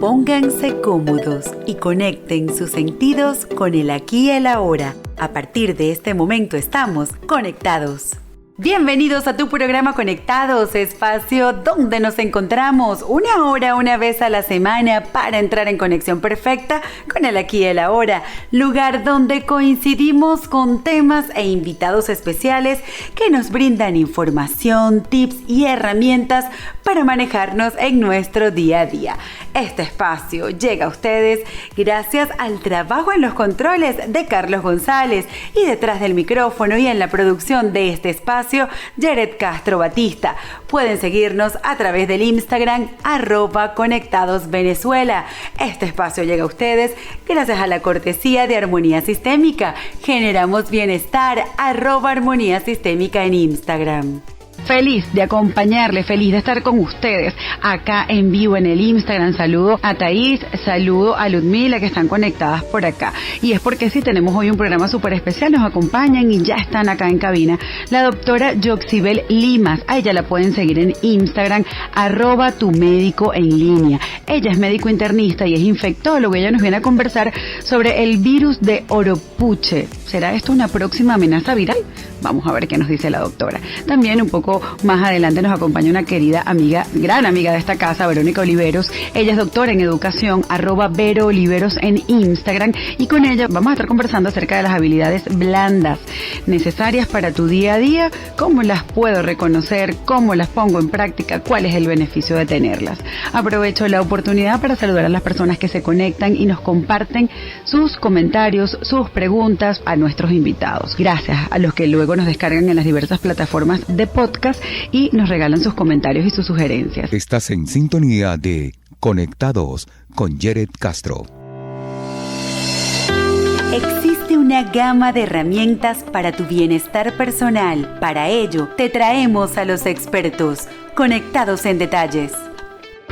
Pónganse cómodos y conecten sus sentidos con el aquí y el ahora. A partir de este momento estamos conectados. Bienvenidos a tu programa Conectados, espacio donde nos encontramos una hora, una vez a la semana para entrar en conexión perfecta con el aquí y el ahora, lugar donde coincidimos con temas e invitados especiales que nos brindan información, tips y herramientas para manejarnos en nuestro día a día. Este espacio llega a ustedes gracias al trabajo en los controles de Carlos González y detrás del micrófono y en la producción de este espacio Jared Castro Batista. Pueden seguirnos a través del Instagram @conectadosvenezuela. Este espacio llega a ustedes gracias a la cortesía de Armonía Sistémica. Generamos bienestar @Armonía Sistémica en Instagram. Feliz de acompañarles, feliz de estar con ustedes acá en vivo en el Instagram. Saludo a Thaís, saludo a Ludmila que están conectadas por acá. Y es porque sí, tenemos hoy un programa súper especial, nos acompañan y ya están acá en cabina la doctora Yoxibel Limas. A ella la pueden seguir en Instagram @tumédicoenlínea. Ella es médico internista y es infectólogo. Ella nos viene a conversar sobre el virus de Oropouche. ¿Será esto una próxima amenaza viral? Vamos a ver qué nos dice la doctora. También un poco más adelante nos acompaña una querida amiga, gran amiga de esta casa, Verónica Oliveros. Ella es doctora en educación, @VeroOliveros en Instagram, y con ella vamos a estar conversando acerca de las habilidades blandas necesarias para tu día a día, cómo las puedo reconocer, cómo las pongo en práctica, cuál es el beneficio de tenerlas. Aprovecho la oportunidad para saludar a las personas que se conectan y nos comparten sus comentarios, sus preguntas a nuestros invitados. Gracias a los que luego nos descargan en las diversas plataformas de podcast y nos regalan sus comentarios y sus sugerencias. Estás en sintonía de Conectados con Jared Castro. Existe una gama de herramientas para tu bienestar personal. Para ello, te traemos a los expertos, Conectados en Detalles.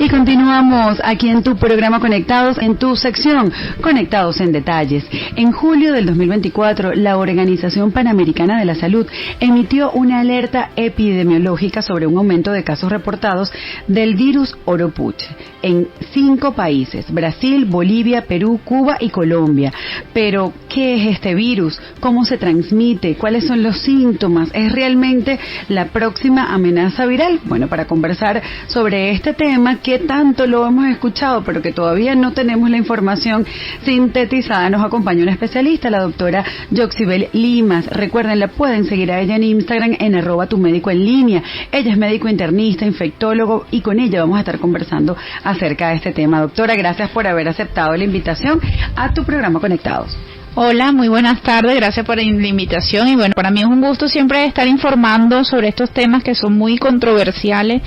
Y continuamos aquí en tu programa Conectados, en tu sección Conectados en Detalles. En julio del 2024, la Organización Panamericana de la Salud emitió una alerta epidemiológica sobre un aumento de casos reportados del virus Oropouche en 5 países: Brasil, Bolivia, Perú, Cuba y Colombia. Pero, ¿qué es este virus? ¿Cómo se transmite? ¿Cuáles son los síntomas? ¿Es realmente la próxima amenaza viral? Bueno, para conversar sobre este tema, que tanto lo hemos escuchado, pero que todavía no tenemos la información sintetizada, nos acompaña una especialista, la doctora Yoxibel Limas. Recuerden, la pueden seguir a ella en Instagram en @tumédicoenlínea. Ella es médico internista, infectólogo, y con ella vamos a estar conversando acerca de este tema. Doctora, gracias por haber aceptado la invitación a tu programa Conectados. Hola, muy buenas tardes, gracias por la invitación, y bueno, para mí es un gusto siempre estar informando sobre estos temas que son muy controversiales,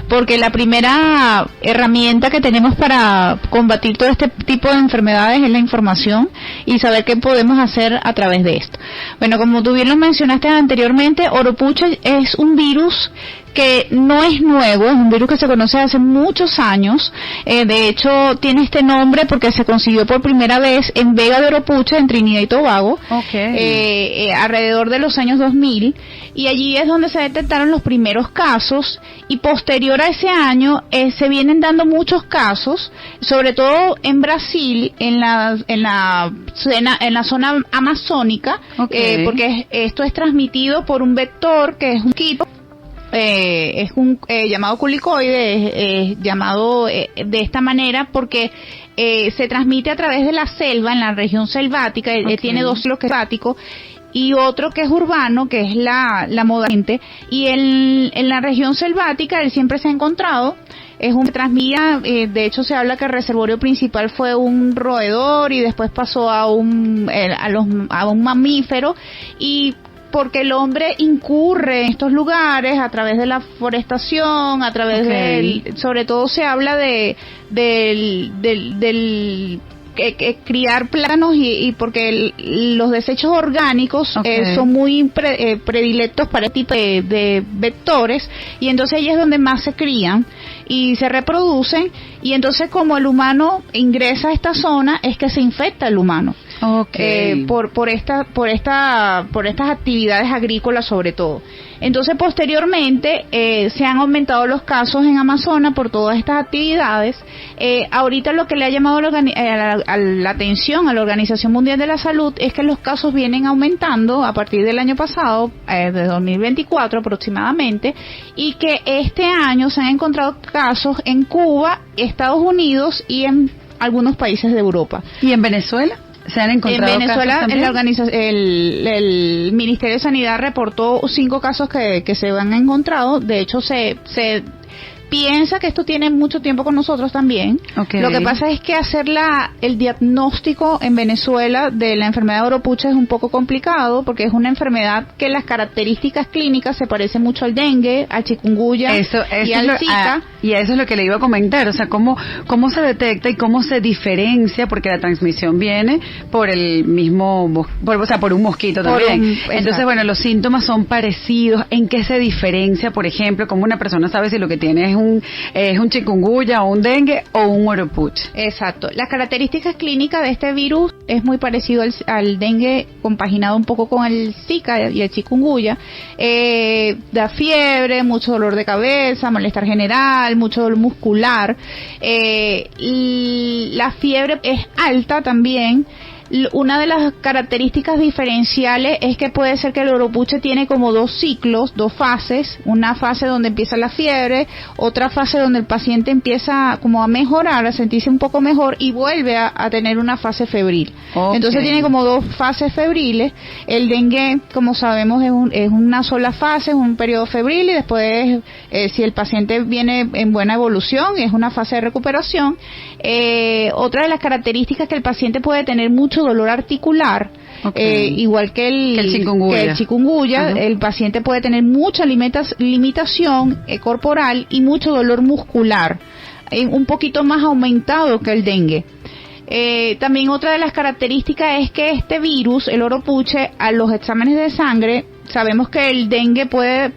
porque la primera herramienta que tenemos para combatir todo este tipo de enfermedades es la información y saber qué podemos hacer a través de esto. Bueno, como tú bien lo mencionaste anteriormente, Oropouche es un virus que no es nuevo, es un virus que se conoce hace muchos años. De hecho tiene este nombre porque se consiguió por primera vez en Vega de Oropouche, en Trinidad y Tobago, alrededor de los años 2000, y allí es donde se detectaron los primeros casos, y posterior a ese año se vienen dando muchos casos, sobre todo en Brasil, en la zona amazónica, porque esto es transmitido por un vector que es un mosquito. Es un llamado culicoide, llamado de esta manera porque se transmite a través de la selva, en la región selvática. Tiene 2 ciclos selváticos y otro que es urbano, que es la modalmente, y en la región selvática él siempre se ha encontrado. Es un transmía, de hecho se habla que el reservorio principal fue un roedor y después pasó a un mamífero, y porque el hombre incurre en estos lugares a través de la forestación, a través sobre todo se habla del criar plátanos, y porque los desechos orgánicos son muy predilectos para este tipo de vectores, y entonces ahí es donde más se crían y se reproducen, y entonces como el humano ingresa a esta zona es que se infecta el humano. Por estas actividades agrícolas sobre todo. Entonces, posteriormente, se han aumentado los casos en Amazonas por todas estas actividades. Ahorita lo que le ha llamado la atención a la Organización Mundial de la Salud es que los casos vienen aumentando a partir del año pasado, de 2024 aproximadamente, y que este año se han encontrado casos en Cuba, Estados Unidos y en algunos países de Europa. ¿Y en Venezuela? ¿Se han encontrado en Venezuela, casos el Ministerio de Sanidad reportó 5 casos que se han encontrado. De hecho, se piensa que esto tiene mucho tiempo con nosotros también. Okay. Lo que pasa es que hacer el diagnóstico en Venezuela de la enfermedad de Oropuche es un poco complicado, porque es una enfermedad que las características clínicas se parecen mucho al dengue, al chikungunya y al Zika. Y eso es lo que le iba a comentar, o sea, cómo se detecta y cómo se diferencia, porque la transmisión viene por el mismo, por un mosquito también. Entonces, bueno, los síntomas son parecidos. ¿En qué se diferencia, por ejemplo, cómo una persona sabe si lo que tiene es un chikungunya o un dengue o un oropuche? Exacto. Las características clínicas de este virus es muy parecido al dengue, compaginado un poco con el Zika y el chikungunya. Da fiebre, mucho dolor de cabeza, malestar general, mucho dolor muscular. La fiebre es alta también. Una de las características diferenciales es que puede ser que el oropuche tiene como 2 ciclos, 2 fases, una fase donde empieza la fiebre, otra fase donde el paciente empieza como a mejorar, a sentirse un poco mejor y vuelve a tener una fase febril. Okay. Entonces tiene como 2 fases febriles. El dengue, como sabemos, es una sola fase, es un periodo febril, y después, si el paciente viene en buena evolución, es una fase de recuperación. Otra de las características es que el paciente puede tener mucho dolor articular, igual que el chikungunya. El paciente puede tener mucha limitación corporal y mucho dolor muscular, un poquito más aumentado que el dengue. También otra de las características es que este virus, el oropuche, a los exámenes de sangre, sabemos que el dengue puede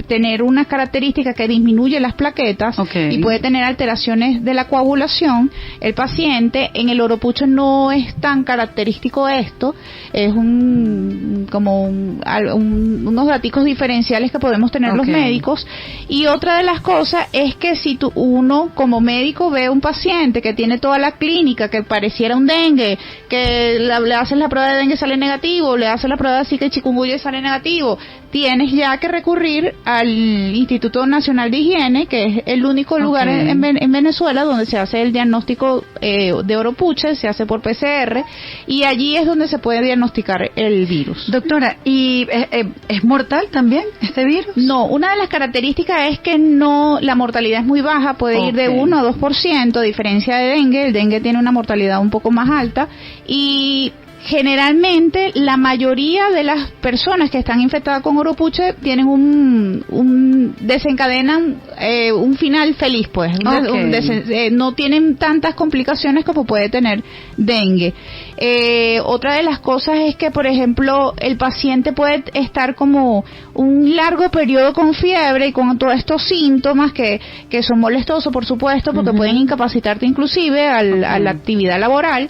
tener unas características que disminuye las plaquetas y puede tener alteraciones de la coagulación. El paciente, en el oropuche no es tan característico esto, es unos datos diferenciales que podemos tener los médicos. Y otra de las cosas es que si uno como médico ve un paciente que tiene toda la clínica, que pareciera un dengue, que le hacen la prueba de dengue y sale negativo, le hacen la prueba de Zika y chikungunya y sale negativo, tienes ya que recurrir al Instituto Nacional de Higiene, que es el único lugar en Venezuela donde se hace el diagnóstico de oropuche, se hace por PCR, y allí es donde se puede diagnosticar el virus. Doctora, ¿y es mortal también este virus? No, una de las características es que la mortalidad es muy baja, puede ir de 1 a 2%, a diferencia de dengue. El dengue tiene una mortalidad un poco más alta, y generalmente la mayoría de las personas que están infectadas con oropuche tienen desencadenan un final feliz, pues. No tienen tantas complicaciones como puede tener dengue. Otra de las cosas es que, por ejemplo, el paciente puede estar como un largo periodo con fiebre y con todos estos síntomas que son molestosos, por supuesto, porque pueden incapacitarte inclusive a la actividad laboral.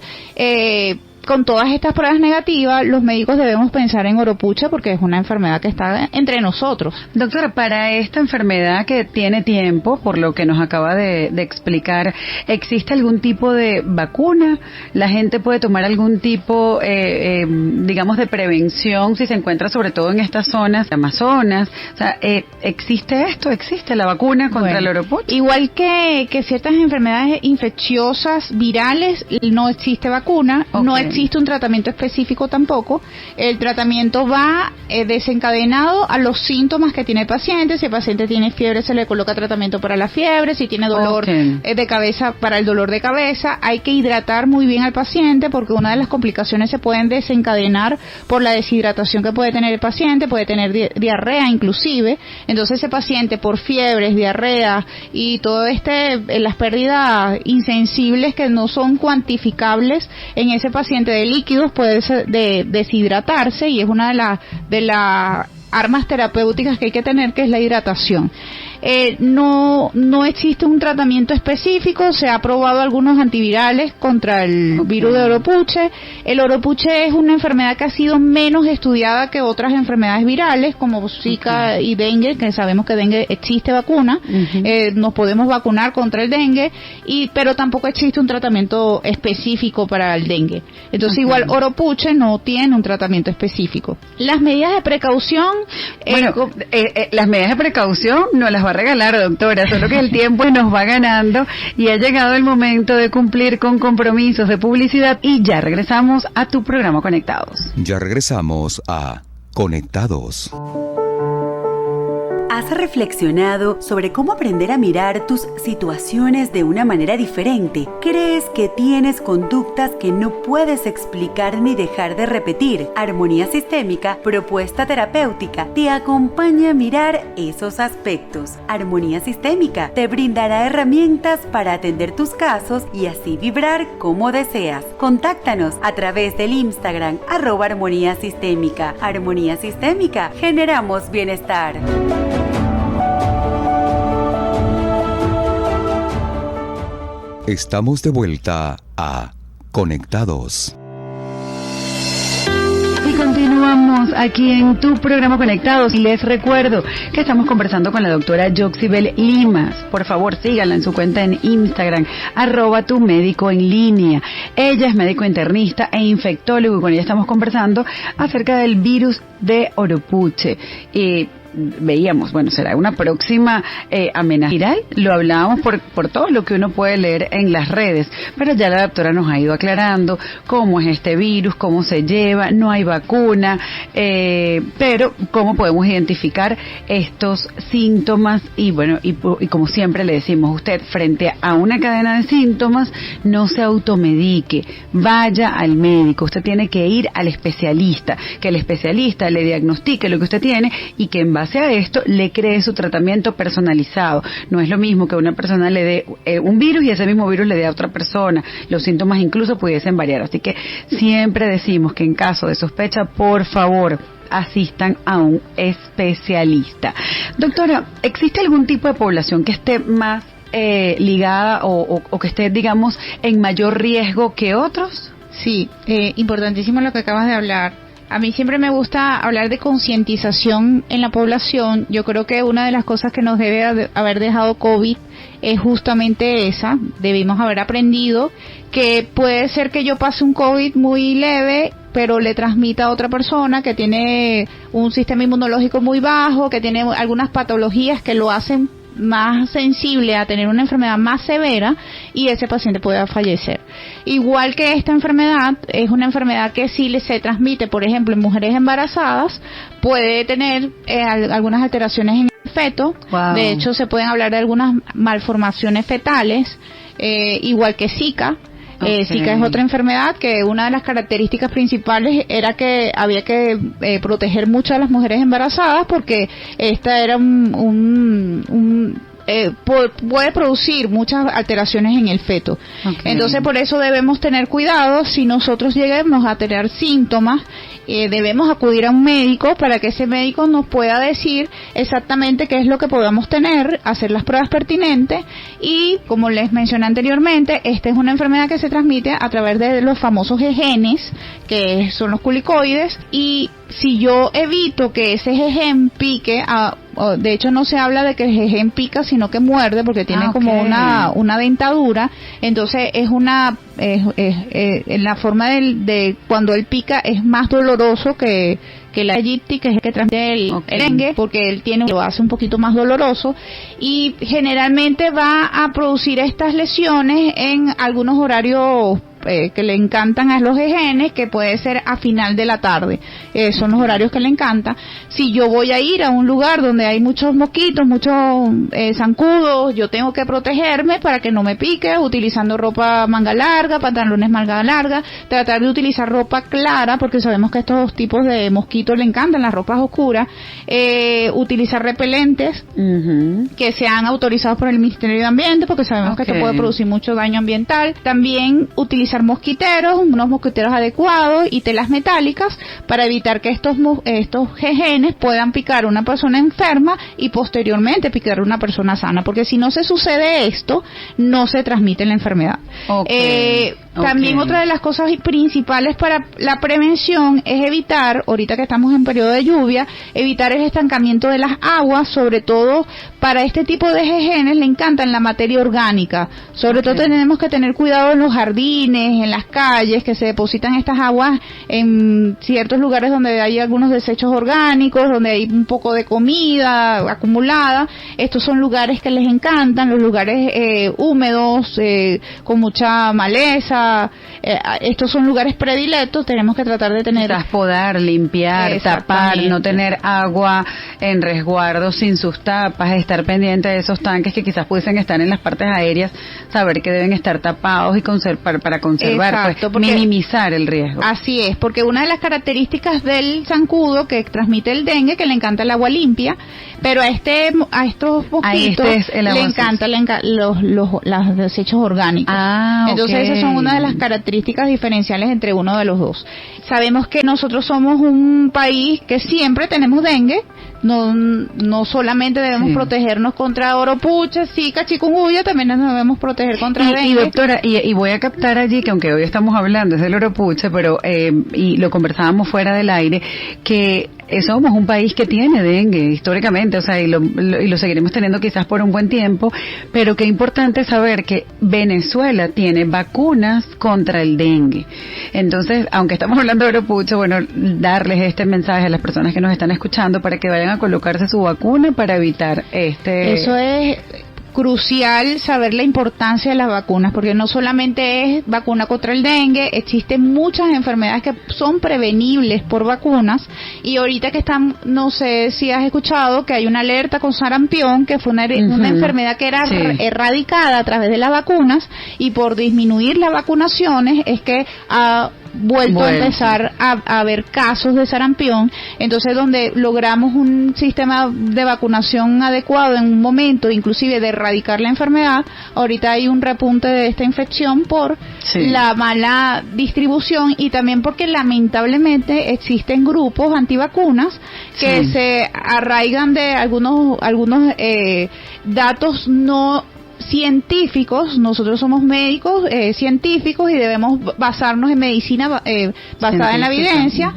Con todas estas pruebas negativas, los médicos debemos pensar en oropuche, porque es una enfermedad que está entre nosotros. Doctora, para esta enfermedad que tiene tiempo, por lo que nos acaba de explicar, ¿existe algún tipo de vacuna? ¿La gente puede tomar algún tipo, digamos, de prevención si se encuentra sobre todo en estas zonas de Amazonas? O sea, ¿existe esto? ¿Existe la vacuna contra el oropuche? Igual que ciertas enfermedades infecciosas, virales, no existe vacuna, no existe un tratamiento específico tampoco. El tratamiento va desencadenado a los síntomas que tiene el paciente. Si el paciente tiene fiebre, se le coloca tratamiento para la fiebre. Si tiene dolor de cabeza, para el dolor de cabeza. Hay que hidratar muy bien al paciente, porque una de las complicaciones se pueden desencadenar por la deshidratación que puede tener el paciente. Puede tener diarrea inclusive. Entonces ese paciente, por fiebres, diarrea y todo las pérdidas insensibles que no son cuantificables en ese paciente de líquidos, puede deshidratarse, y es una de las armas terapéuticas que hay que tener, que es la hidratación. no existe un tratamiento específico. Se ha probado algunos antivirales contra el virus de Oropuche. El Oropuche es una enfermedad que ha sido menos estudiada que otras enfermedades virales como Zika y dengue, que sabemos que dengue existe vacuna. Nos podemos vacunar contra el dengue, pero tampoco existe un tratamiento específico para el dengue. Entonces igual Oropuche no tiene un tratamiento específico. Las medidas de precaución, las medidas de precaución no las va a regalar, doctora, solo que el tiempo nos va ganando y ha llegado el momento de cumplir con compromisos de publicidad y ya regresamos a tu programa Conectados. Ya regresamos a Conectados. ¿Has reflexionado sobre cómo aprender a mirar tus situaciones de una manera diferente? ¿Crees que tienes conductas que no puedes explicar ni dejar de repetir? Armonía Sistémica, propuesta terapéutica, te acompaña a mirar esos aspectos. Armonía Sistémica te brindará herramientas para atender tus casos y así vibrar como deseas. Contáctanos a través del Instagram @Armonía Sistémica. Armonía Sistémica, generamos bienestar. Estamos de vuelta a Conectados. Y continuamos aquí en tu programa Conectados y les recuerdo que estamos conversando con la doctora Yoxibel Limas. Por favor, síganla en su cuenta en Instagram, @tumédicoenlínea. Ella es médico internista e infectólogo y con ella estamos conversando acerca del virus de Oropuche. Veíamos, será una próxima amenaza viral, lo hablábamos por todo lo que uno puede leer en las redes, pero ya la doctora nos ha ido aclarando cómo es este virus, cómo se lleva, no hay vacuna, pero cómo podemos identificar estos síntomas y como siempre le decimos a usted, frente a una cadena de síntomas, no se automedique, vaya al médico, usted tiene que ir al especialista, que el especialista le diagnostique lo que usted tiene y que en base a esto le cree su tratamiento personalizado. No es lo mismo que una persona le dé un virus y ese mismo virus le dé a otra persona. Los síntomas incluso pudiesen variar. Así que siempre decimos que en caso de sospecha, por favor, asistan a un especialista. Doctora, ¿existe algún tipo de población que esté más ligada o que esté, digamos, en mayor riesgo que otros? Sí, importantísimo lo que acabas de hablar. A mí siempre me gusta hablar de concientización en la población. Yo creo que una de las cosas que nos debe haber dejado COVID es justamente esa. Debimos haber aprendido que puede ser que yo pase un COVID muy leve, pero le transmita a otra persona que tiene un sistema inmunológico muy bajo, que tiene algunas patologías que lo hacen más sensible a tener una enfermedad más severa y ese paciente pueda fallecer. Igual que esta enfermedad es una enfermedad que sí se transmite, por ejemplo, en mujeres embarazadas, puede tener algunas alteraciones en el feto. Wow. De hecho, se pueden hablar de algunas malformaciones fetales, igual que Zika. Zika es otra enfermedad que una de las características principales era que había que proteger mucho a las mujeres embarazadas porque esta era puede producir muchas alteraciones en el feto. Entonces por eso debemos tener cuidado. Si nosotros lleguemos a tener síntomas, debemos acudir a un médico para que ese médico nos pueda decir exactamente qué es lo que podamos tener, hacer las pruebas pertinentes y, como les mencioné anteriormente, esta es una enfermedad que se transmite a través de los famosos genes, que son los culicoides, y si yo evito que ese gen pique, de hecho no se habla de que el gen pica, sino que muerde, porque tiene como una dentadura. Entonces es en la forma de cuando él pica es más doloroso que la meningitis, que es el que transmite el dengue, porque él lo hace un poquito más doloroso y generalmente va a producir estas lesiones en algunos horarios que le encantan a los genes, que puede ser a final de la tarde. Son los horarios que le encantan. Si yo voy a ir a un lugar donde hay muchos mosquitos, muchos zancudos, yo tengo que protegerme para que no me pique, utilizando ropa manga larga, pantalones manga larga, tratar de utilizar ropa clara, porque sabemos que estos tipos de mosquitos le encantan las ropas oscuras, utilizar repelentes que sean autorizados por el Ministerio de Ambiente, porque sabemos que esto puede producir mucho daño ambiental. También utilizar utilizar unos mosquiteros adecuados y telas metálicas para evitar que estos genes puedan picar a una persona enferma y posteriormente picar a una persona sana, porque si no se sucede esto, no se transmite la enfermedad. También otra de las cosas principales para la prevención es evitar, ahorita que estamos en periodo de lluvia, evitar el estancamiento de las aguas, sobre todo para este tipo de genes le encantan la materia orgánica. Sobre todo tenemos que tener cuidado en los jardines, en las calles, que se depositan estas aguas en ciertos lugares donde hay algunos desechos orgánicos, donde hay un poco de comida acumulada. Estos son lugares que les encantan, los lugares húmedos, con mucha maleza. Estos son lugares predilectos, tenemos que tratar de tener... Quizás podar, limpiar, tapar, no tener agua en resguardo sin sus tapas, estar pendiente de esos tanques que quizás pudiesen estar en las partes aéreas, saber que deben estar tapados y para conservar, exacto, pues, minimizar el riesgo. Así es, porque una de las características del zancudo que transmite el dengue, que le encanta el agua limpia, pero a estos mosquitos le encantan los desechos orgánicos. Entonces esas son una de las características diferenciales entre uno de los dos. Sabemos que nosotros somos un país que siempre tenemos dengue. No solamente debemos protegernos contra oropuche, zika, chikungunya, también nos debemos proteger contra dengue. Y doctora, y voy a captar allí que aunque hoy estamos hablando es del oropuche, pero y lo conversábamos fuera del aire, que somos un país que tiene dengue históricamente, o sea, y lo seguiremos teniendo quizás por un buen tiempo, pero qué importante saber que Venezuela tiene vacunas contra el dengue. Entonces, aunque estamos hablando de oropuche, bueno, darles este mensaje a las personas que nos están escuchando para que vayan a colocarse su vacuna para evitar Eso es crucial, saber la importancia de las vacunas, porque no solamente es vacuna contra el dengue, existen muchas enfermedades que son prevenibles por vacunas, y ahorita que están, no sé si has escuchado que hay una alerta con sarampión, que fue una enfermedad que era erradicada a través de las vacunas, y por disminuir las vacunaciones es que vuelto a empezar a haber casos de sarampión. Entonces, donde logramos un sistema de vacunación adecuado en un momento, inclusive de erradicar la enfermedad, ahorita hay un repunte de esta infección por la mala distribución, y también porque lamentablemente existen grupos antivacunas que se arraigan de algunos datos no científicos. Nosotros somos médicos científicos y debemos basarnos en medicina basada en la evidencia,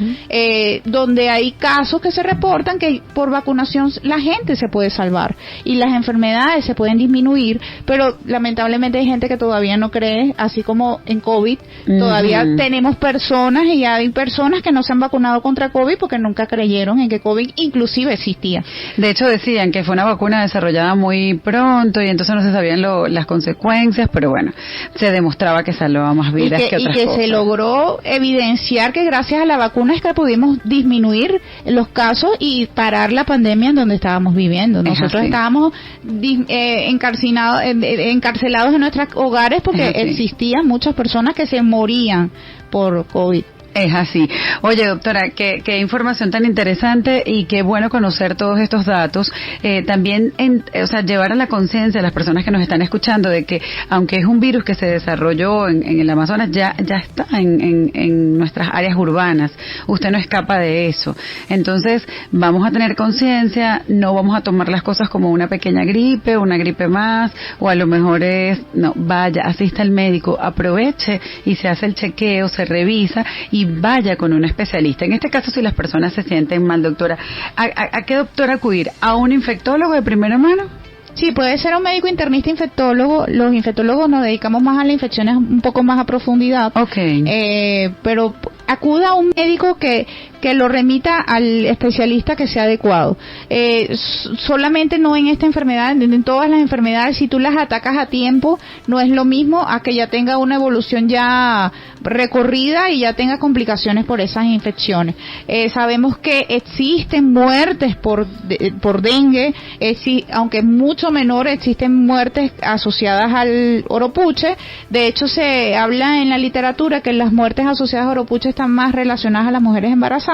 donde hay casos que se reportan que por vacunación la gente se puede salvar y las enfermedades se pueden disminuir, pero lamentablemente hay gente que todavía no cree, así como en COVID, todavía tenemos personas, y hay personas que no se han vacunado contra COVID porque nunca creyeron en que COVID inclusive existía. De hecho decían que fue una vacuna desarrollada muy pronto y entonces no se sabían las consecuencias, pero bueno, se demostraba que salvaba más vidas que otras cosas. Se logró evidenciar que gracias a la vacuna es que pudimos disminuir los casos y parar la pandemia en donde estábamos viviendo. Nosotros estábamos encarcelados en nuestros hogares porque existían muchas personas que se morían por COVID. Es así. Oye, doctora, qué información tan interesante y qué bueno conocer todos estos datos. También, llevar a la conciencia de las personas que nos están escuchando de que, aunque es un virus que se desarrolló en el Amazonas, ya está en nuestras áreas urbanas. Usted no escapa de eso. Entonces, vamos a tener conciencia, no vamos a tomar las cosas como una pequeña gripe, una gripe más, o a lo mejor vaya, asista al médico, aproveche y se hace el chequeo, se revisa y vaya con un especialista. En este caso, si las personas se sienten mal, doctora, ¿a qué doctor acudir? ¿A un infectólogo de primera mano? Sí, puede ser un médico internista infectólogo. Los infectólogos nos dedicamos más a las infecciones un poco más a profundidad. Pero acuda a un médico que lo remita al especialista que sea adecuado. Solamente no en esta enfermedad, en todas las enfermedades, si tú las atacas a tiempo, no es lo mismo a que ya tenga una evolución ya recorrida y ya tenga complicaciones por esas infecciones. Sabemos que existen muertes por dengue, aunque mucho menor, existen muertes asociadas al oropuche. De hecho, se habla en la literatura que las muertes asociadas a oropuche están más relacionadas a las mujeres embarazadas.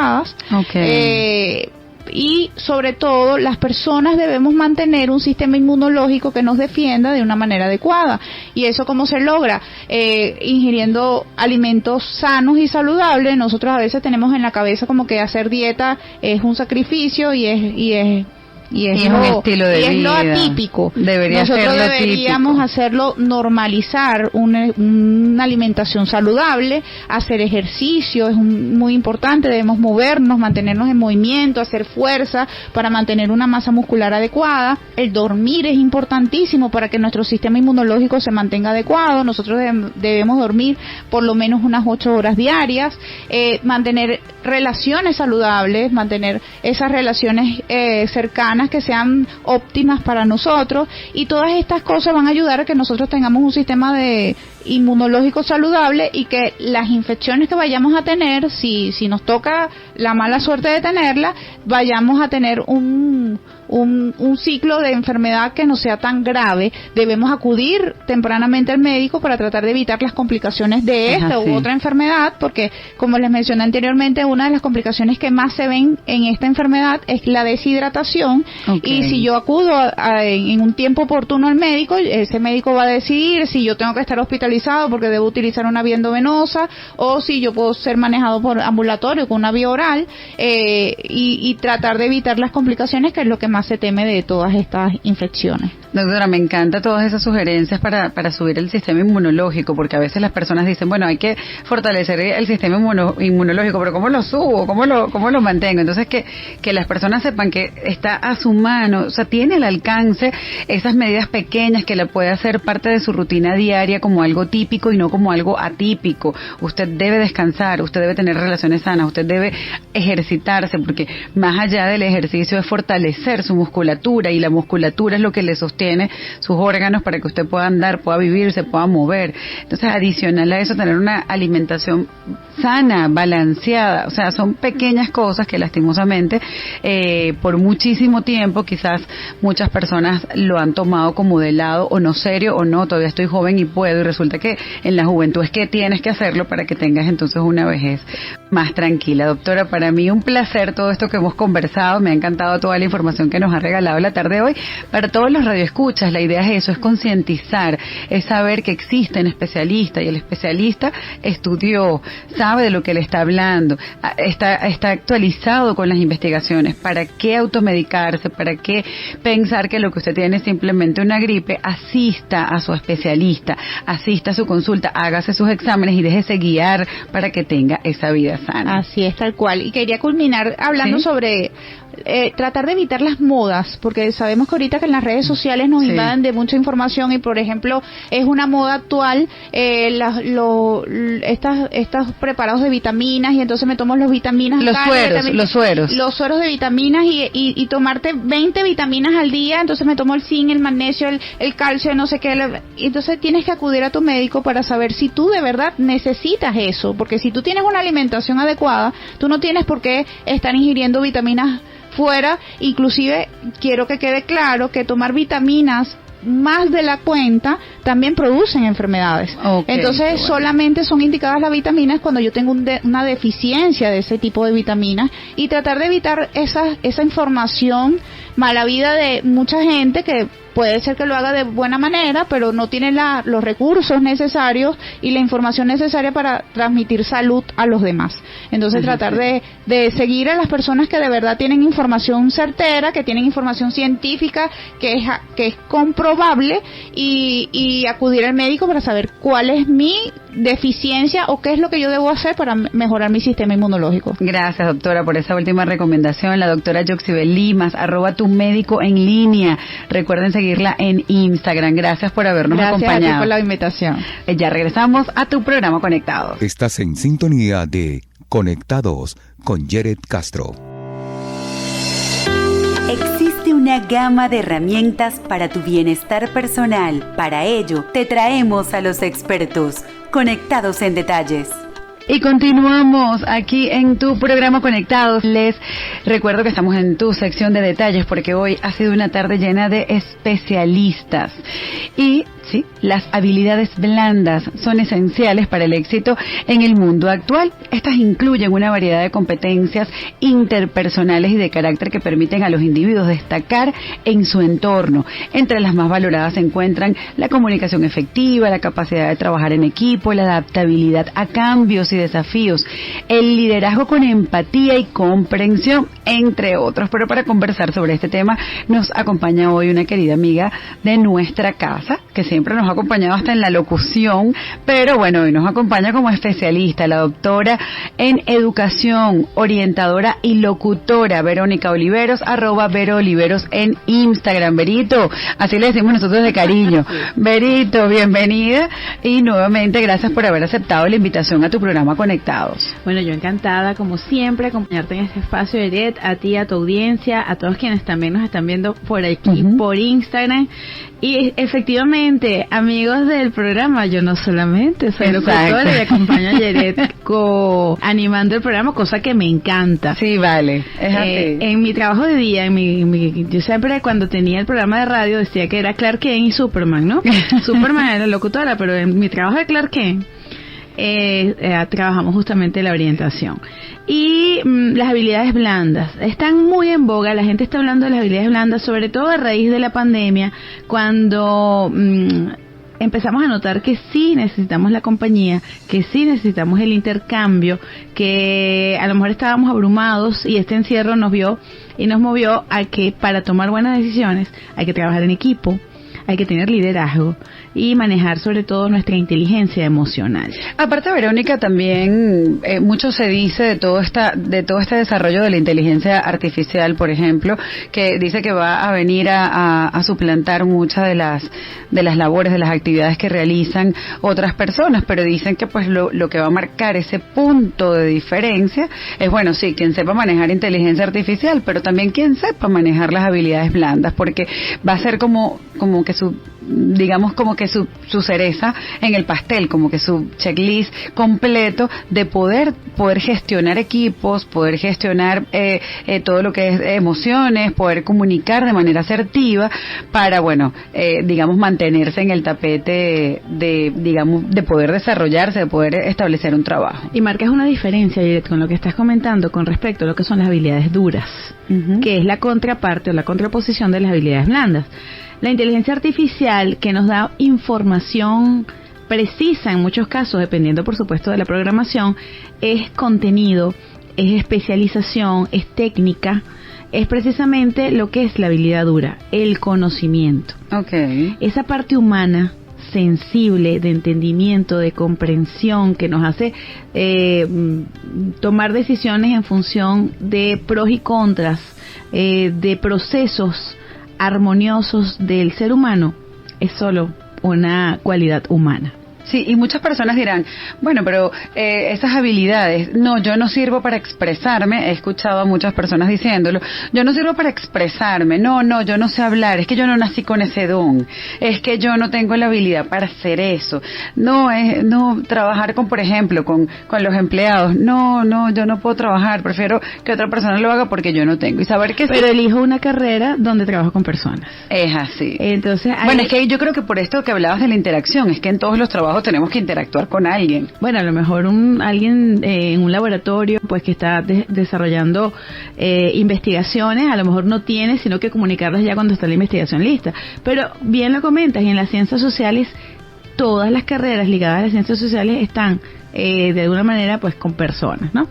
y sobre todo las personas debemos mantener un sistema inmunológico que nos defienda de una manera adecuada. ¿Y eso cómo se logra? Ingiriendo alimentos sanos y saludables. Nosotros a veces tenemos en la cabeza como que hacer dieta es un sacrificio y es un estilo de vida. Es lo atípico. Nosotros deberíamos hacerlo, normalizar una alimentación saludable, hacer ejercicio, es muy importante, debemos movernos, mantenernos en movimiento, hacer fuerza para mantener una masa muscular adecuada. El dormir es importantísimo para que nuestro sistema inmunológico se mantenga adecuado. Nosotros debemos dormir por lo menos unas 8 horas diarias, mantener relaciones saludables, mantener esas relaciones cercanas que sean óptimas para nosotros, y todas estas cosas van a ayudar a que nosotros tengamos un sistema de inmunológico saludable y que las infecciones que vayamos a tener, si nos toca la mala suerte de tenerla, vayamos a tener un ciclo de enfermedad que no sea tan grave. Debemos acudir tempranamente al médico para tratar de evitar las complicaciones de esta u otra enfermedad, porque como les mencioné anteriormente, una de las complicaciones que más se ven en esta enfermedad es la deshidratación. Y si yo acudo en un tiempo oportuno al médico, ese médico va a decidir si yo tengo que estar hospitalizado porque debo utilizar una vía endovenosa, o si yo puedo ser manejado por ambulatorio con una vía oral, y tratar de evitar las complicaciones, que es lo que más se teme de todas estas infecciones. Doctora, me encanta todas esas sugerencias para subir el sistema inmunológico, porque a veces las personas dicen, bueno, hay que fortalecer el sistema inmunológico, pero ¿cómo lo subo? ¿Cómo lo mantengo? Entonces, que las personas sepan que está a su mano, o sea, tiene al alcance esas medidas pequeñas que la puede hacer parte de su rutina diaria como algo típico y no como algo atípico. Usted debe descansar, usted debe tener relaciones sanas, usted debe ejercitarse, porque más allá del ejercicio es fortalecer su musculatura, y la musculatura es lo que le sostiene sus órganos para que usted pueda andar, pueda vivir, se pueda mover. Entonces, adicional a eso, tener una alimentación sana, balanceada. O sea, son pequeñas cosas que lastimosamente por muchísimo tiempo quizás muchas personas lo han tomado como de lado, o no serio, o no, todavía estoy joven y puedo, y resulta que en la juventud es que tienes que hacerlo para que tengas entonces una vejez más tranquila. Doctora, para mí un placer todo esto que hemos conversado, me ha encantado toda la información que nos ha regalado la tarde de hoy. Para todos los radioescuchas, la idea es eso, es concientizar, es saber que existen especialistas, y el especialista estudió, sabe de lo que le está hablando, está actualizado con las investigaciones. ¿Para qué automedicarse? ¿Para qué pensar que lo que usted tiene es simplemente una gripe? Asista a su especialista, asista a su consulta, hágase sus exámenes y déjese guiar para que tenga esa vida sana. Así es, tal cual. Y quería culminar hablando sobre tratar de evitar las modas, porque sabemos que ahorita que en las redes sociales nos invaden de mucha información, y por ejemplo es una moda actual estos preparados de vitaminas, y entonces me tomo los vitaminas, los sueros de vitaminas, y tomarte 20 vitaminas al día, entonces me tomo el zinc, el magnesio, el calcio, no sé qué, entonces tienes que acudir a tu médico para saber si tú de verdad necesitas eso, porque si tú tienes una alimentación adecuada, tú no tienes por qué estar ingiriendo vitaminas fuera. Inclusive quiero que quede claro que tomar vitaminas más de la cuenta también producen enfermedades. Entonces solamente son indicadas las vitaminas cuando yo tengo una deficiencia de ese tipo de vitaminas, y tratar de evitar esa información mala vida de mucha gente que puede ser que lo haga de buena manera, pero no tiene los recursos necesarios y la información necesaria para transmitir salud a los demás. Entonces tratar de seguir a las personas que de verdad tienen información certera, que tienen información científica, que es comprobable, y acudir al médico para saber cuál es mi deficiencia o qué es lo que yo debo hacer para mejorar mi sistema inmunológico. Gracias, doctora, por esa última recomendación. La doctora Yoxibel Limas, @tumédico en línea. Recuerden seguirla en Instagram. Gracias por habernos acompañado. Gracias a ti por la invitación. Ya regresamos a tu programa Conectados. Estás en sintonía de Conectados con Yeret Castro. Existe una gama de herramientas para tu bienestar personal. Para ello, te traemos a los expertos, Conectados en Detalles. Y continuamos aquí en tu programa Conectados. Les recuerdo que estamos en tu sección de detalles porque hoy ha sido una tarde llena de especialistas. Y sí, las habilidades blandas son esenciales para el éxito en el mundo actual. Estas incluyen una variedad de competencias interpersonales y de carácter que permiten a los individuos destacar en su entorno. Entre las más valoradas se encuentran la comunicación efectiva, la capacidad de trabajar en equipo, la adaptabilidad a cambios y desafíos, el liderazgo con empatía y comprensión, entre otros. Pero para conversar sobre este tema nos acompaña hoy una querida amiga de nuestra casa, que siempre nos ha acompañado hasta en la locución, pero bueno, hoy nos acompaña como especialista, la doctora en educación, orientadora y locutora, Verónica Oliveros, @VeroOliveros en Instagram. Verito, así le decimos nosotros de cariño. Verito, bienvenida y nuevamente gracias por haber aceptado la invitación a tu programa Conectados. Bueno, yo encantada, como siempre, acompañarte en este espacio, Eret, a ti, a tu audiencia, a todos quienes también nos están viendo por aquí, por Instagram. Y efectivamente, amigos del programa, yo no solamente soy locutora y acompaño a Yeret animando el programa, cosa que me encanta. Sí, vale. Es así. En mi trabajo de día, yo siempre cuando tenía el programa de radio decía que era Clark Kent y Superman, ¿no? Superman era locutora, pero en mi trabajo de Clark Kent trabajamos justamente la orientación y las habilidades blandas están muy en boga. La gente está hablando de las habilidades blandas, sobre todo a raíz de la pandemia, cuando empezamos a notar que sí necesitamos la compañía, que sí necesitamos el intercambio, que a lo mejor estábamos abrumados y este encierro nos vio y nos movió a que para tomar buenas decisiones hay que trabajar en equipo, hay que tener liderazgo y manejar sobre todo nuestra inteligencia emocional. Aparte, Verónica, también mucho se dice de todo este desarrollo de la inteligencia artificial, por ejemplo, que dice que va a venir a suplantar muchas de las labores, de las actividades que realizan otras personas, pero dicen que pues lo que va a marcar ese punto de diferencia es, bueno, sí, quien sepa manejar inteligencia artificial, pero también quien sepa manejar las habilidades blandas, porque va a ser como que su cereza en el pastel, como que su checklist completo de poder gestionar equipos, poder gestionar todo lo que es emociones, poder comunicar de manera asertiva para, mantenerse en el tapete de poder desarrollarse, de poder establecer un trabajo. Y marcas una diferencia, Yeret, con lo que estás comentando con respecto a lo que son las habilidades duras, que es la contraparte o la contraposición de las habilidades blandas. La inteligencia artificial, que nos da información precisa en muchos casos, dependiendo por supuesto de la programación, es contenido, es especialización, es técnica, es precisamente lo que es la habilidad dura, el conocimiento. Okay. Esa parte humana, sensible, de entendimiento, de comprensión, que nos hace tomar decisiones en función de pros y contras, de procesos armoniosos del ser humano, es solo una cualidad humana. Sí, y muchas personas dirán, bueno, pero esas habilidades, no, yo no sirvo para expresarme. He escuchado a muchas personas diciéndolo, yo no sirvo para expresarme, no, yo no sé hablar, es que yo no nací con ese don, es que yo no tengo la habilidad para hacer eso, no trabajar por ejemplo, con los empleados, no, yo no puedo trabajar, prefiero que otra persona lo haga porque yo no tengo, y saber que pero elijo una carrera donde trabajo con personas. Es así. Entonces, bueno, es que yo creo que por esto que hablabas de la interacción, es que en todos los trabajos tenemos que interactuar con alguien. Bueno, a lo mejor alguien en un laboratorio pues que está desarrollando investigaciones, a lo mejor no tiene sino que comunicarlas ya cuando está la investigación lista. Pero bien lo comentas, y en las ciencias sociales todas las carreras ligadas a las ciencias sociales están de alguna manera pues con personas, ¿no?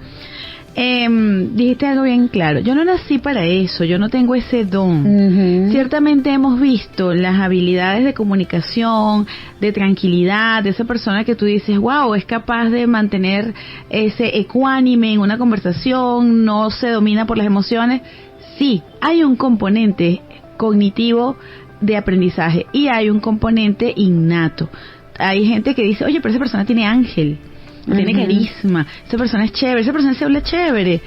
Dijiste algo bien claro, yo no nací para eso, yo no tengo ese don. Ciertamente hemos visto las habilidades de comunicación, de tranquilidad, de esa persona que tú dices, wow, es capaz de mantener ese ecuánime en una conversación, no se domina por las emociones. Sí, hay un componente cognitivo de aprendizaje y hay un componente innato. Hay gente que dice, oye, pero esa persona tiene ángel, tiene carisma, esa persona es chévere, esa persona se habla chévere.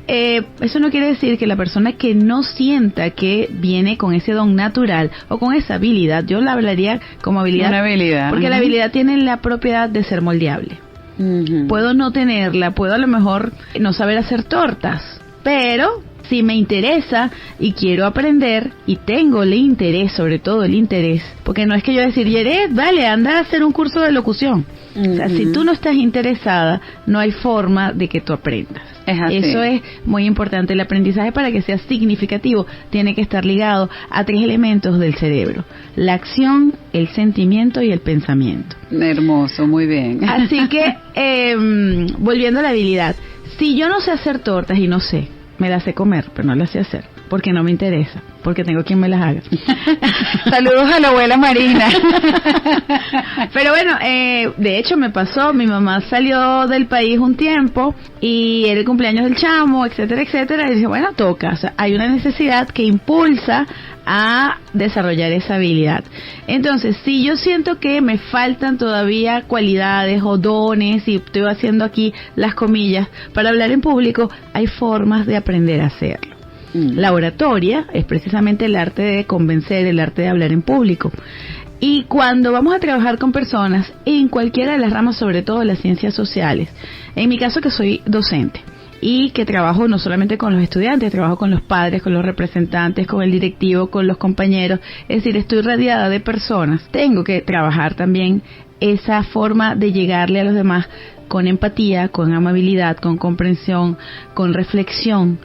Eso no quiere decir que la persona que no sienta que viene con ese don natural o con esa habilidad, yo la hablaría como habilidad, una habilidad, porque la habilidad tiene la propiedad de ser moldeable. puedo no tenerla, puedo a lo mejor no saber hacer tortas, pero si me interesa y quiero aprender y tengo el interés, sobre todo el interés, porque no es que yo decir, Yeret, vale, anda a hacer un curso de locución. O sea, si tú no estás interesada, no hay forma de que tú aprendas. Eso es muy importante. El aprendizaje, para que sea significativo, tiene que estar ligado a 3 elementos del cerebro: la acción, el sentimiento y el pensamiento. Hermoso, muy bien. Así que, volviendo a la habilidad, si yo no sé hacer tortas, y no sé, me las sé comer, pero no las sé hacer, porque no me interesa, porque tengo quien me las haga. Saludos a la abuela Marina. Pero bueno, de hecho me pasó, mi mamá salió del país un tiempo y era el cumpleaños del chamo, etcétera, etcétera, y dice, bueno, toca, o sea, hay una necesidad que impulsa a desarrollar esa habilidad. Entonces, si yo siento que me faltan todavía cualidades o dones, y estoy haciendo aquí las comillas, para hablar en público, hay formas de aprender a hacerlo. La oratoria es precisamente el arte de convencer, el arte de hablar en público. Y cuando vamos a trabajar con personas en cualquiera de las ramas, sobre todo las ciencias sociales, en mi caso que soy docente y que trabajo no solamente con los estudiantes, trabajo con los padres, con los representantes, con el directivo, con los compañeros, es decir, estoy rodeada de personas, tengo que trabajar también esa forma de llegarle a los demás con empatía, con amabilidad, con comprensión, con reflexión.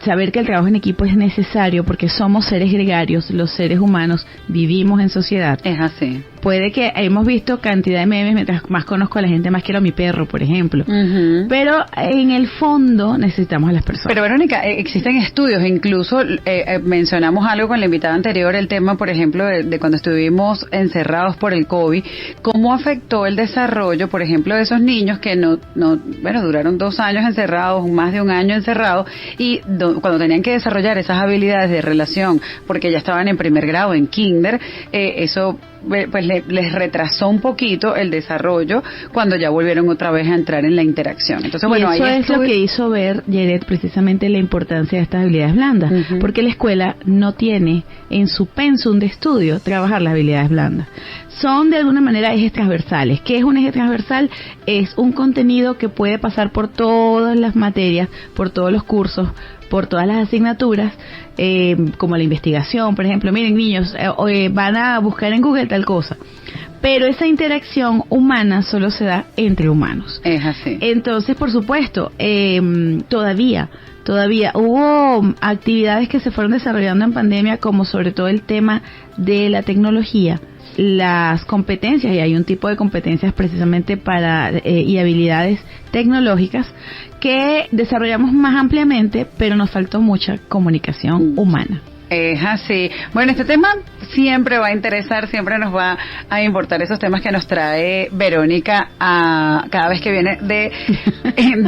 Saber que el trabajo en equipo es necesario porque somos seres gregarios, los seres humanos vivimos en sociedad. Es así. Puede que hemos visto cantidad de memes, mientras más conozco a la gente, más quiero a mi perro, por ejemplo. Pero en el fondo necesitamos a las personas. Pero Verónica, existen estudios, incluso mencionamos algo con la invitada anterior, el tema, por ejemplo, de cuando estuvimos encerrados por el COVID, cómo afectó el desarrollo, por ejemplo, de esos niños que duraron 2 años encerrados, más de 1 año encerrados, y cuando tenían que desarrollar esas habilidades de relación, porque ya estaban en primer grado, en kinder, eso pues les retrasó un poquito el desarrollo cuando ya volvieron otra vez a entrar en la interacción. Entonces, bueno, eso es lo que hizo ver, Yeret, precisamente la importancia de estas habilidades blandas, porque la escuela no tiene en su pensum de estudio trabajar las habilidades blandas. Son de alguna manera ejes transversales. ¿Qué es un eje transversal? Es un contenido que puede pasar por todas las materias, por todos los cursos, por todas las asignaturas, como la investigación, por ejemplo. Miren, niños, van a buscar en Google tal cosa, pero esa interacción humana solo se da entre humanos. Es así. Entonces, por supuesto, todavía hubo actividades que se fueron desarrollando en pandemia, como sobre todo el tema de la tecnología, las competencias, y hay un tipo de competencias precisamente para y habilidades tecnológicas que desarrollamos más ampliamente, pero nos faltó mucha comunicación humana. Es así. Bueno, este tema siempre va a interesar, siempre nos va a importar esos temas que nos trae Verónica cada vez que viene de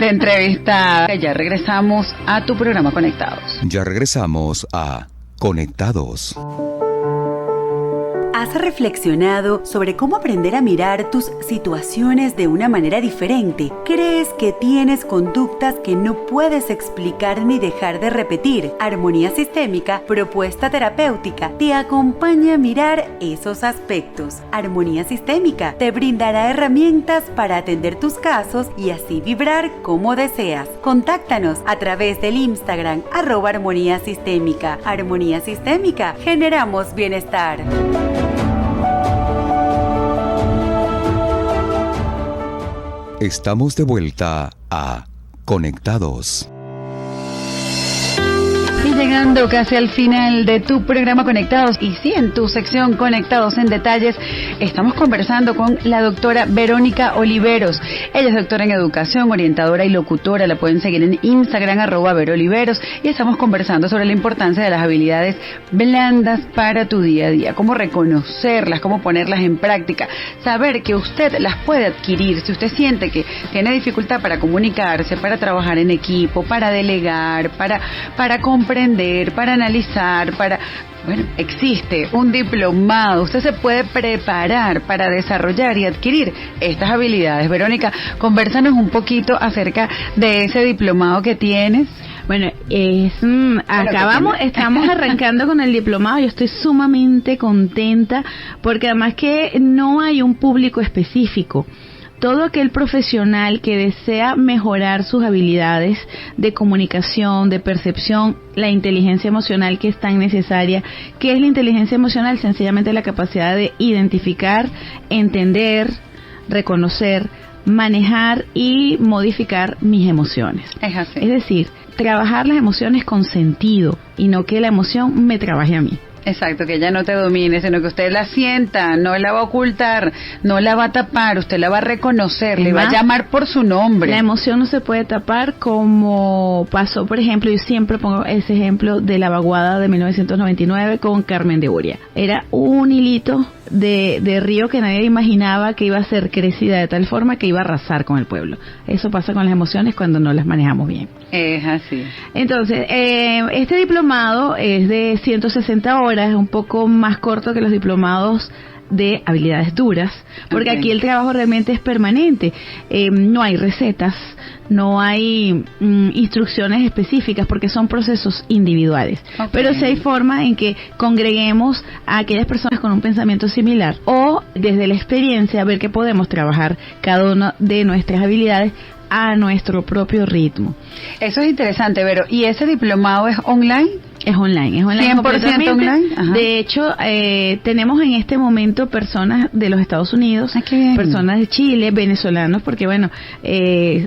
entrevistada. Ya regresamos a tu programa Conectados. Ya regresamos a Conectados. ¿Has reflexionado sobre cómo aprender a mirar tus situaciones de una manera diferente? ¿Crees que tienes conductas que no puedes explicar ni dejar de repetir? Armonía Sistémica, propuesta terapéutica, te acompaña a mirar esos aspectos. Armonía Sistémica te brindará herramientas para atender tus casos y así vibrar como deseas. Contáctanos a través del Instagram @Armonía Sistémica. Armonía Sistémica, generamos bienestar. Estamos de vuelta a Conectados. Y llegando casi al final de tu programa Conectados, y sí, en tu sección Conectados en Detalles, estamos conversando con la doctora Verónica Oliveros. Ella es doctora en educación, orientadora y locutora. La pueden seguir en Instagram @veroliveros, y estamos conversando sobre la importancia de las habilidades blandas para tu día a día, cómo reconocerlas, cómo ponerlas en práctica, saber que usted las puede adquirir si usted siente que tiene dificultad para comunicarse, para trabajar en equipo, para delegar, para comprender, para analizar, existe un diplomado. Usted se puede preparar para desarrollar y adquirir estas habilidades. Verónica, convérsanos un poquito acerca de ese diplomado que tienes. Bueno, estamos arrancando con el diplomado. Yo estoy sumamente contenta porque además que no hay un público específico. todo aquel profesional que desea mejorar sus habilidades de comunicación, de percepción, la inteligencia emocional que es tan necesaria. ¿Qué es la inteligencia emocional? Sencillamente la capacidad de identificar, entender, reconocer, manejar y modificar mis emociones. Es decir, trabajar las emociones con sentido y no que la emoción me trabaje a mí. Exacto, que ella no te domine, sino que usted la sienta, no la va a ocultar, no la va a tapar, usted la va a reconocer, le va a llamar por su nombre. La emoción no se puede tapar, como pasó, por ejemplo, yo siempre pongo ese ejemplo de la vaguada de 1999 con Carmen de Uria. Era un hilito de río que nadie imaginaba que iba a ser crecida de tal forma que iba a arrasar con el pueblo. Eso pasa con las emociones cuando no las manejamos bien. Es así. Entonces, este diplomado es de 160 horas, un poco más corto que los diplomados de habilidades duras, porque aquí el trabajo realmente es permanente. No hay recetas, no hay instrucciones específicas, porque son procesos individuales. Pero sí hay forma en que congreguemos a aquellas personas con un pensamiento similar, o desde la experiencia ver que podemos trabajar cada una de nuestras habilidades a nuestro propio ritmo. Eso es interesante, Vero. ¿Y ese diplomado es online? Es online 100% online. Ajá. De hecho, tenemos en este momento personas de los Estados Unidos, personas de Chile, venezolanos, porque bueno,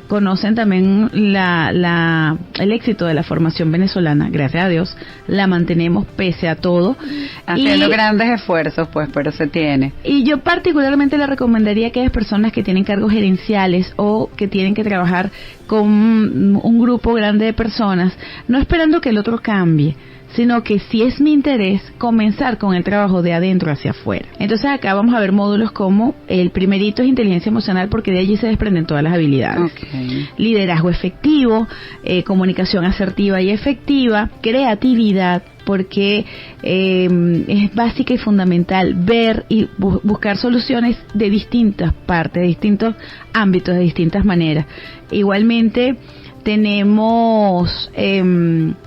conocen también el éxito de la formación venezolana, gracias a Dios, la mantenemos pese a todo. Haciendo grandes esfuerzos, pues, pero se tiene. Y yo particularmente le recomendaría a aquellas personas que tienen cargos gerenciales o que tienen que trabajar con un grupo grande de personas, no esperando que el otro cambie, sino que si es mi interés, comenzar con el trabajo de adentro hacia afuera. Entonces acá vamos a ver módulos como el primerito es inteligencia emocional, porque de allí se desprenden todas las habilidades. Liderazgo efectivo, comunicación asertiva y efectiva, creatividad, porque es básica y fundamental ver y buscar soluciones de distintas partes, de distintos ámbitos, de distintas maneras. Igualmente tenemos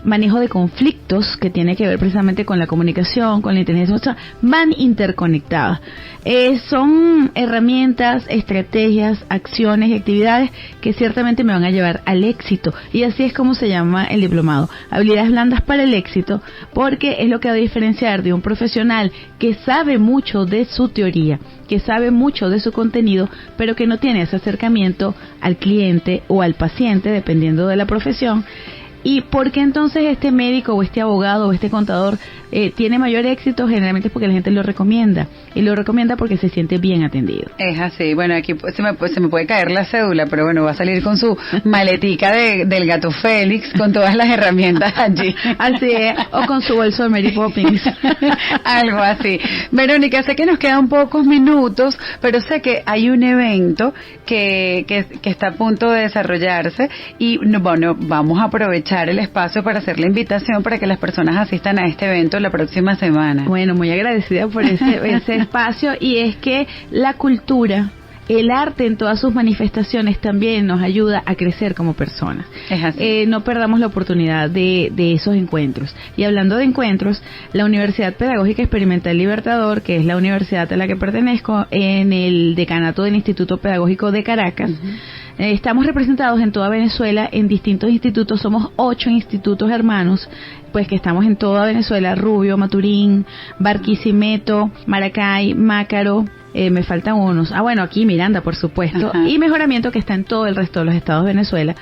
manejo de conflictos, que tiene que ver precisamente con la comunicación, con la inteligencia emocional, van interconectadas. Son herramientas, estrategias, acciones y actividades que ciertamente me van a llevar al éxito, y así es como se llama el diplomado, habilidades blandas para el éxito, porque es lo que va a diferenciar de un profesional que sabe mucho de su teoría, que sabe mucho de su contenido, pero que no tiene ese acercamiento al cliente o al paciente, dependiendo de la profesión. ¿Y por qué entonces este médico o este abogado o este contador tiene mayor éxito? Generalmente es porque la gente lo recomienda, y lo recomienda porque se siente bien atendido. Es así. Bueno, aquí se me puede caer la cédula, pero bueno, va a salir con su maletica del gato Félix, con todas las herramientas allí. Así es, o con su bolso de Mary Poppins. Algo así. Verónica, sé que nos quedan pocos minutos, pero sé que hay un evento que está a punto de desarrollarse, y bueno, vamos a aprovechar el espacio para hacer la invitación para que las personas asistan a este evento la próxima semana. Bueno, muy agradecida por ese espacio, y es que la cultura, el arte en todas sus manifestaciones también nos ayuda a crecer como personas. Es así. No perdamos la oportunidad de esos encuentros. Y hablando de encuentros, la Universidad Pedagógica Experimental Libertador, que es la universidad a la que pertenezco, en el decanato del Instituto Pedagógico de Caracas, estamos representados en toda Venezuela en distintos institutos. Somos 8 institutos hermanos, pues, que estamos en toda Venezuela: Rubio, Maturín, Barquisimeto, Maracay, Mácaro, me faltan unos. Bueno, aquí Miranda, por supuesto. Ajá. Y Mejoramiento, que está en todo el resto de los estados de Venezuela.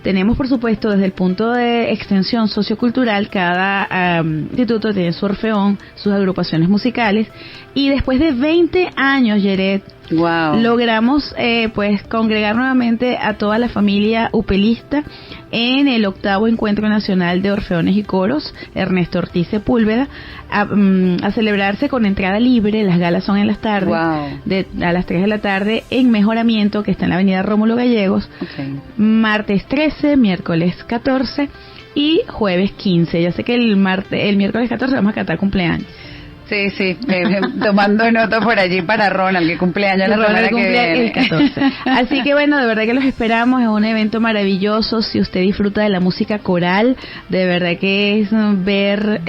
Tenemos, por supuesto, desde el punto de extensión sociocultural, cada instituto tiene su orfeón, sus agrupaciones musicales, y después de 20 años, Yeret, logramos pues congregar nuevamente a toda la familia upelista en el 8º Encuentro Nacional de Orfeones y Coros Ernesto Ortiz Sepúlveda, a celebrarse con entrada libre. Las galas son en las tardes, a las 3 de la tarde, en Mejoramiento, que está en la avenida Rómulo Gallegos, martes 13, miércoles 14 y jueves 15. Ya sé que el miércoles 14 vamos a cantar cumpleaños. Sí, tomando nota por allí para Ronald, que cumpleaños la semana que viene. El 14. Así que bueno, de verdad que los esperamos, es un evento maravilloso. Si usted disfruta de la música coral, de verdad que es ver,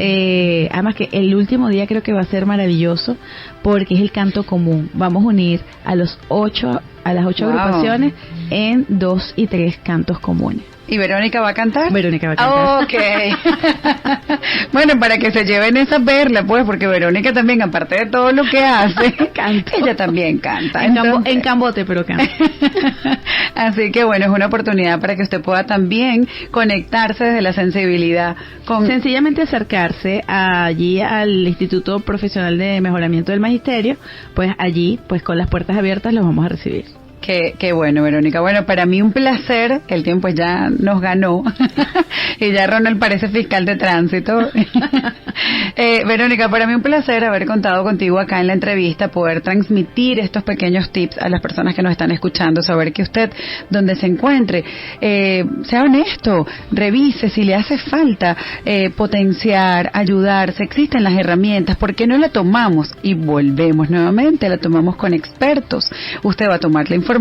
además que el último día creo que va a ser maravilloso, porque es el canto común. Vamos a unir a las 8 agrupaciones en 2 y 3 cantos comunes. ¿Y Verónica va a cantar? Verónica va a cantar. Ok. Bueno, para que se lleven esa perla, pues, porque Verónica también, aparte de todo lo que hace, canta. Ella también canta. En cambote, pero canta. Así que bueno, es una oportunidad para que usted pueda también conectarse desde la sensibilidad con... Sencillamente acercarse allí al Instituto Profesional de Mejoramiento del Magisterio, pues allí, pues con las puertas abiertas los vamos a recibir. Qué bueno, Verónica. Bueno, para mí un placer. El tiempo ya nos ganó. Y ya Ronald parece fiscal de tránsito. Verónica, para mí un placer haber contado contigo acá en la entrevista, poder transmitir estos pequeños tips a las personas que nos están escuchando, saber que usted, donde se encuentre, sea honesto, revise si le hace falta potenciar, ayudarse. Existen las herramientas, ¿por qué no la tomamos? Y volvemos nuevamente, la tomamos con expertos. Usted va a tomar la información,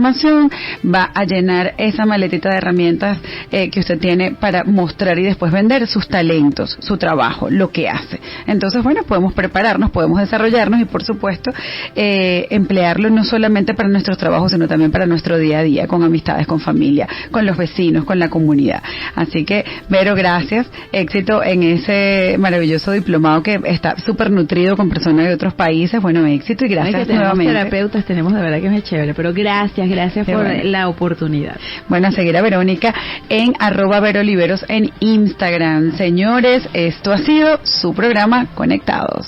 va a llenar esa maletita de herramientas que usted tiene para mostrar y después vender sus talentos, su trabajo, lo que hace. Entonces, bueno, podemos prepararnos, podemos desarrollarnos y, por supuesto, emplearlo no solamente para nuestros trabajos, sino también para nuestro día a día, con amistades, con familia, con los vecinos, con la comunidad. Así que, Vero, gracias. Éxito en ese maravilloso diplomado que está súper nutrido con personas de otros países. Bueno, éxito y gracias nuevamente. Tenemos terapeutas, tenemos de verdad que es chévere, pero gracias por la oportunidad. Bueno, a seguir a Verónica en @veroliveros en Instagram. Señores, esto ha sido su programa Conectados.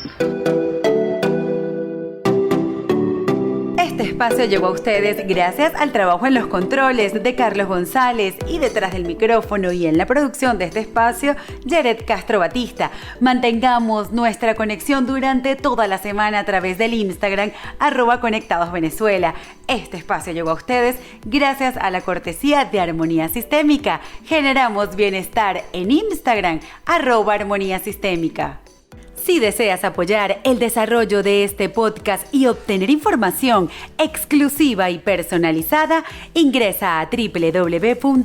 Este espacio llegó a ustedes gracias al trabajo en los controles de Carlos González y detrás del micrófono y en la producción de este espacio, Jared Castro Batista. Mantengamos nuestra conexión durante toda la semana a través del Instagram @conectadosvenezuela. Este espacio llegó a ustedes gracias a la cortesía de Armonía Sistémica. Generamos bienestar en Instagram @armonía sistémica. Si deseas apoyar el desarrollo de este podcast y obtener información exclusiva y personalizada, ingresa a www.ivox.com,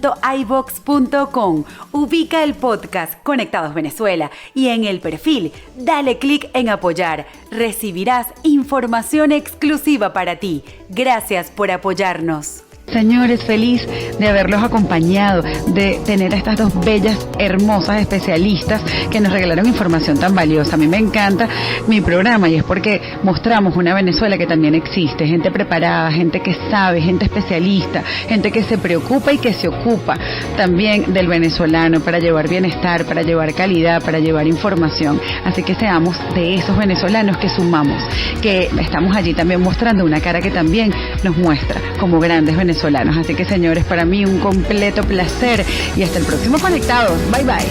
ubica el podcast Conectados Venezuela y en el perfil dale clic en apoyar. Recibirás información exclusiva para ti. Gracias por apoyarnos. Señores, feliz de haberlos acompañado, de tener a estas dos bellas, hermosas especialistas que nos regalaron información tan valiosa. A mí me encanta mi programa y es porque mostramos una Venezuela que también existe, gente preparada, gente que sabe, gente especialista, gente que se preocupa y que se ocupa también del venezolano para llevar bienestar, para llevar calidad, para llevar información. Así que seamos de esos venezolanos que sumamos, que estamos allí también mostrando una cara que también nos muestra como grandes venezolanos. Así que, señores, para mí un completo placer y hasta el próximo Conectados. Bye, bye.